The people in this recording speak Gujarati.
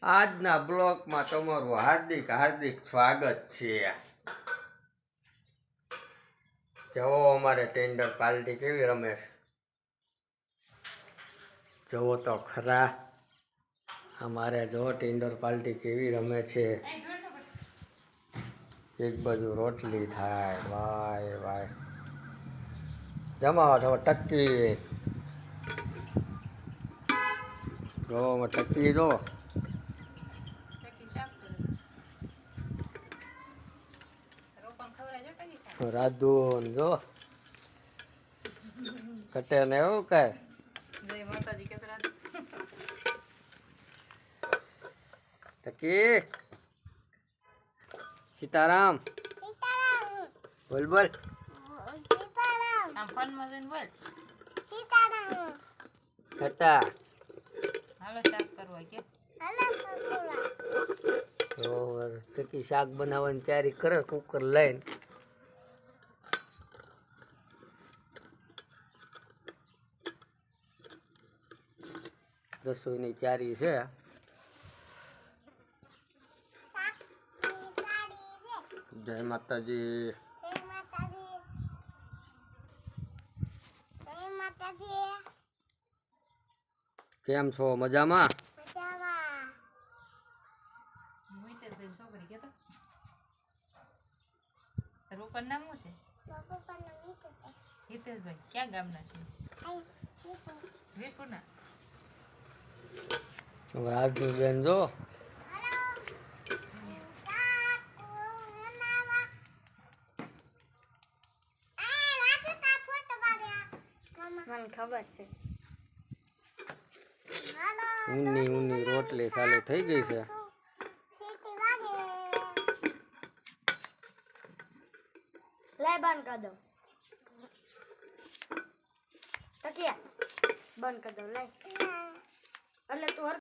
આજના બ્લોગમાં તમારું હાર્દિક હાર્દિક સ્વાગત છે। જુઓ અમારે ટેન્ડર પાર્ટી કેવી રમે છે, જુઓ તો ખરા અમારે જો ટેન્ડર પાર્ટી કેવી રમે છે। એક બાજુ રોટલી થાય, વાય વાય જમાવો તો ટક્કી જો ટક્કી જો રાધુ જો કટે ને એવું કઈ ટકી સીતારામ બોલ બોલ કટા ટકી શાક બનાવવાની તૈયારી કરે કુકર લઈને। રસોઈની તૈયારી છે। જય માતાજી। કેમ છો, મજામાં? રાજુ બેન જો મને ખબર છે ઊની ઊની રોટલી ચાલુ થઈ ગઈ છે। લે બંધ કર દો તકિયા બંધ કર દો લે એટલે તું